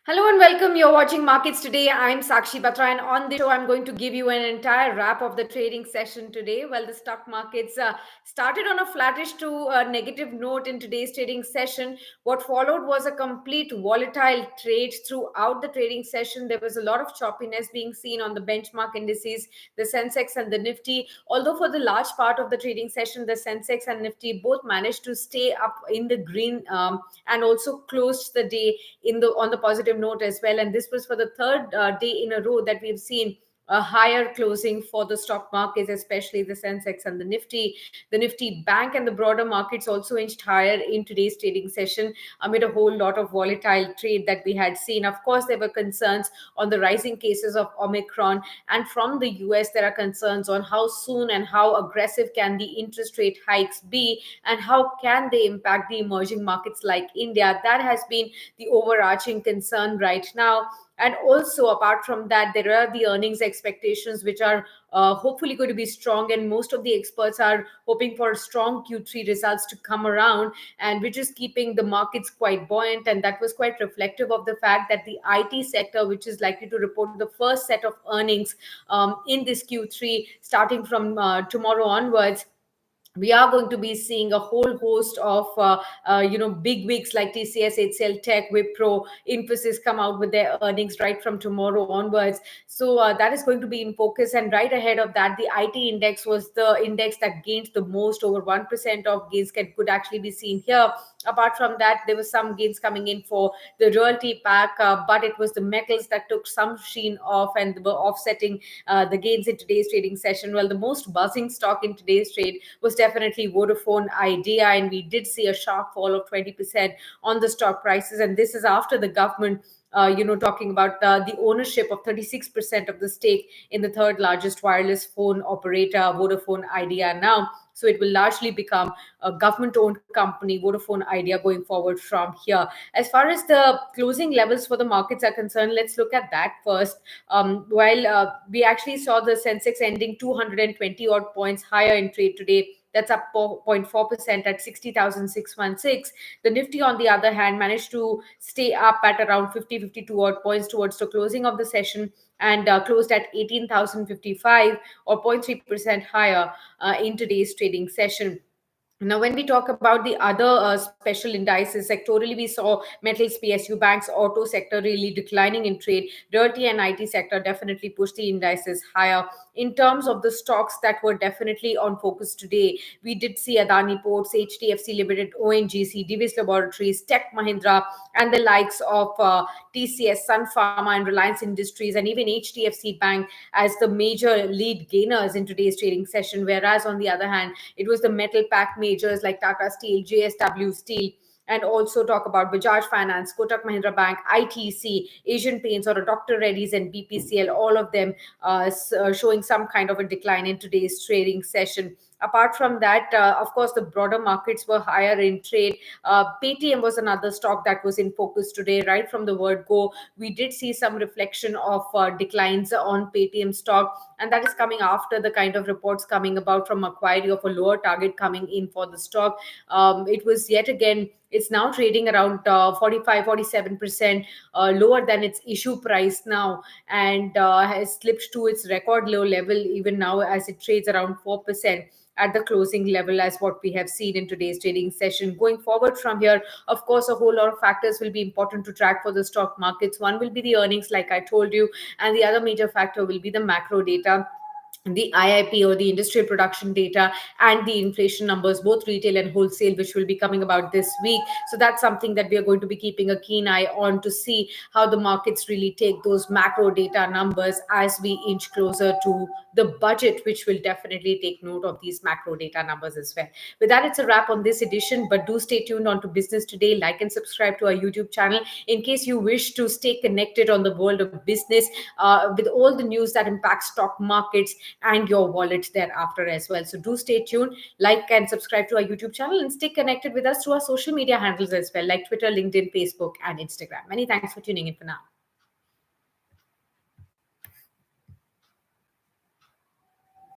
Hello and welcome. You're watching Markets Today. I'm Sakshi Batra, and on this show, I'm going to give you an entire wrap of the trading session today. Well, the stock markets started on a flattish to negative note in today's trading session. What followed was a complete volatile trade throughout the trading session. There was a lot of choppiness being seen on the benchmark indices, the Sensex and the Nifty. Although for the large part of the trading session, the Sensex and Nifty both managed to stay up in the green and also closed the day in the on the positive note as well. And this was for the third day in a row that we've seen a higher closing for the stock markets, especially the Sensex and the Nifty. The Nifty Bank and the broader markets also inched higher in today's trading session amid a whole lot of volatile trade that we had seen. Of course, there were concerns on the rising cases of Omicron, and from the US, there are concerns on how soon and how aggressive can the interest rate hikes be, and how can they impact the emerging markets like India. That has been the overarching concern right now. And also, apart from that, there are the earnings expectations, which are hopefully going to be strong. And most of the experts are hoping for strong Q3 results to come around, and which is keeping the markets quite buoyant. And that was quite reflective of the fact that the IT sector, which is likely to report the first set of earnings in this Q3, starting from tomorrow onwards, we are going to be seeing a whole host of big wigs like TCS, HCL Tech, Wipro, Infosys come out with their earnings right from tomorrow onwards. So that is going to be in focus. And right ahead of that, the IT index was the index that gained the most. Over 1% of gains could actually be seen here. Apart from that, there was some gains coming in for the realty pack, but it was the metals that took some sheen off and were offsetting the gains in today's trading session. Well, the most buzzing stock in today's trade was definitely Vodafone Idea, and we did see a sharp fall of 20% on the stock prices. And this is after the government talking about the ownership of 36% of the stake in the third largest wireless phone operator, Vodafone Idea now. So it will largely become a government owned company, Vodafone Idea, going forward from here. As far as the closing levels for the markets are concerned, let's look at that first. While we actually saw the Sensex ending 220 odd points higher in trade today, that's up 0.4% at 60,616. The Nifty, on the other hand, managed to stay up at around 52 odd points towards the closing of the session, and closed at 18,055, or 0.3% higher in today's trading session. Now, when we talk about the other special indices, sectorally, we saw metals, PSU banks, auto sector really declining in trade. Realty and IT sector definitely pushed the indices higher. In terms of the stocks that were definitely on focus today, we did see Adani Ports, HDFC Limited, ONGC, Divis Laboratories, Tech Mahindra, and the likes of TCS, Sun Pharma, and Reliance Industries, and even HDFC Bank as the major lead gainers in today's trading session. Whereas, on the other hand, it was the metal pack majors like Tata Steel, JSW Steel, and also talk about Bajaj Finance, Kotak Mahindra Bank, ITC, Asian Paints, or Dr. Reddy's and BPCL, all of them showing some kind of a decline in today's trading session. Apart from that, of course, the broader markets were higher in trade. Paytm was another stock that was in focus today. Right from the word go, we did see some reflection of declines on Paytm stock, and that is coming after the kind of reports coming about from Macquarie of a lower target coming in for the stock. It was yet again, it's now trading around 45-47% lower than its issue price now, and has slipped to its record low level even now, as it trades around 4% at the closing level, as what we have seen in today's trading session. Going forward from here, of course, a whole lot of factors will be important to track for the stock markets. One will be the earnings, like I told you, and the other major factor will be the macro data, the IIP, or the industrial production data, and the inflation numbers, both retail and wholesale, which will be coming about this week. So that's something that we are going to be keeping a keen eye on, to see how the markets really take those macro data numbers as we inch closer to the budget, which will definitely take note of these macro data numbers as well. With that, it's a wrap on this edition, but do stay tuned on to Business Today. Like and subscribe to our YouTube channel in case you wish to stay connected on the world of business, with all the news that impacts stock markets and your wallet thereafter as well. So do stay tuned, like and subscribe to our YouTube channel, and stay connected with us through our social media handles as well, like Twitter, LinkedIn, Facebook, and Instagram. Many thanks for tuning in for now.